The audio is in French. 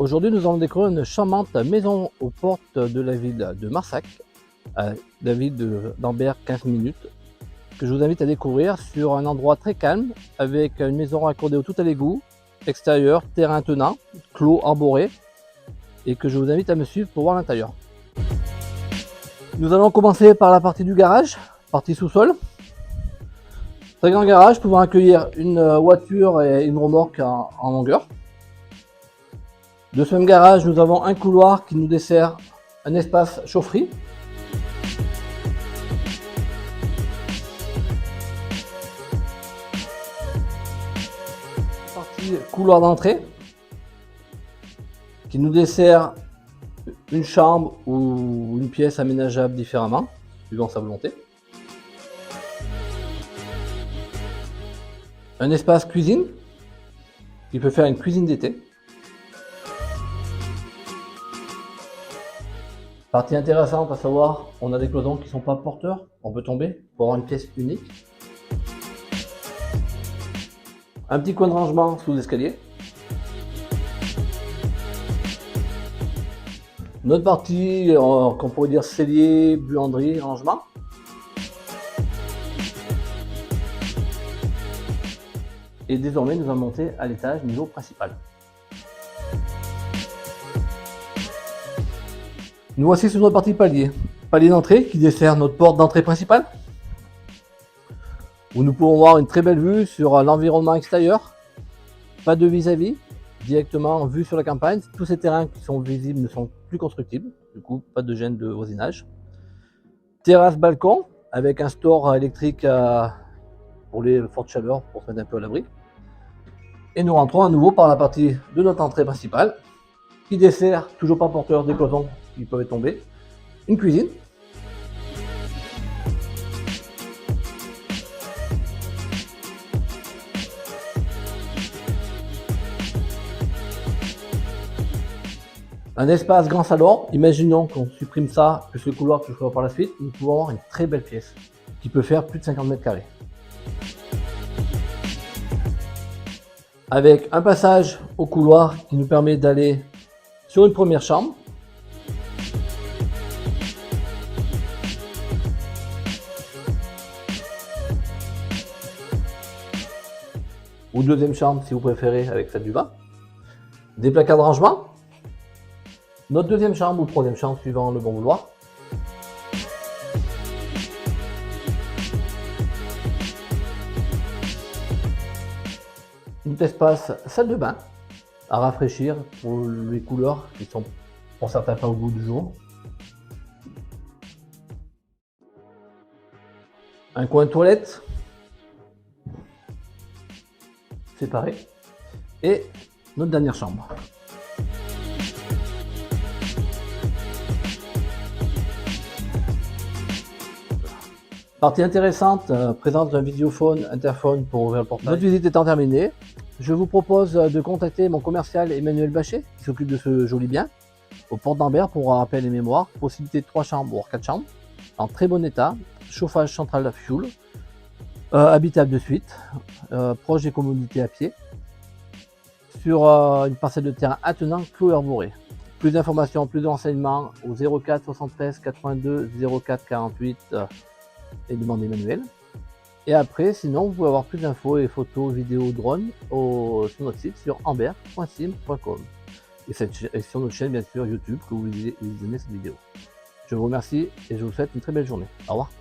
Aujourd'hui, nous allons découvrir une charmante maison aux portes de la ville de Marsac, à la ville d'Ambert, 15 minutes, que je vous invite à découvrir sur un endroit très calme, avec une maison raccordée tout à l'égout, extérieur, terrain tenant, clos arboré, et que je vous invite à me suivre pour voir l'intérieur. Nous allons commencer par la partie du garage, partie sous-sol. Très grand garage pouvant accueillir une voiture et une remorque en longueur. De ce même garage, nous avons un couloir qui nous dessert un espace chaufferie. Partie couloir d'entrée qui nous dessert une chambre ou une pièce aménageable différemment, suivant sa volonté. Un espace cuisine qui peut faire une cuisine d'été. Partie intéressante à savoir, on a des cloisons qui ne sont pas porteurs, on peut tomber pour avoir une pièce unique. Un petit coin de rangement sous l'escalier. Une autre partie qu'on pourrait dire cellier, buanderie, rangement. Et désormais nous allons monter à l'étage niveau principal. Nous voici sur notre partie palier. Palier d'entrée qui dessert notre porte d'entrée principale, où nous pouvons voir une très belle vue sur l'environnement extérieur. Pas de vis-à-vis, directement vue sur la campagne. Tous ces terrains qui sont visibles ne sont plus constructibles, du coup pas de gêne de voisinage. Terrasse balcon avec un store électrique pour les fortes chaleurs, pour se mettre un peu à l'abri. Et nous rentrons à nouveau par la partie de notre entrée principale, qui dessert, toujours pas porteur, des cloisons qui peuvent tomber, une cuisine. Un espace grand salon. Imaginons qu'on supprime ça, plus le couloir que je ferai par la suite, nous pouvons avoir une très belle pièce qui peut faire plus de 50 mètres carrés. Avec un passage au couloir qui nous permet d'aller sur une première chambre. Ou deuxième chambre si vous préférez, avec celle du bas. Des placards de rangement. Notre deuxième chambre ou troisième chambre suivant le bon vouloir. Un espace salle de bain à rafraîchir pour les couleurs qui sont pour certains pas au goût du jour. Un coin toilette séparé et notre dernière chambre. Partie intéressante, présence d'un vidéophone, interphone pour ouvrir le portail. Notre visite étant terminée, je vous propose de contacter mon commercial Emmanuel Bachet, qui s'occupe de ce joli bien, aux portes d'Ambert pour rappeler les mémoires. Possibilité de 3 chambres, voire 4 chambres, en très bon état, chauffage central à fioul, habitable de suite, proche des commodités à pied, sur une parcelle de terrain attenant, clos arboré. Plus d'informations, plus de renseignements au 04 73 82 04 48 et demandez Emmanuel. Et après, sinon, vous pouvez avoir plus d'infos et photos, vidéos, drones sur notre site sur ambert.sim.com et sur notre chaîne bien sûr YouTube que vous visionnez cette vidéo. Je vous remercie et je vous souhaite une très belle journée. Au revoir.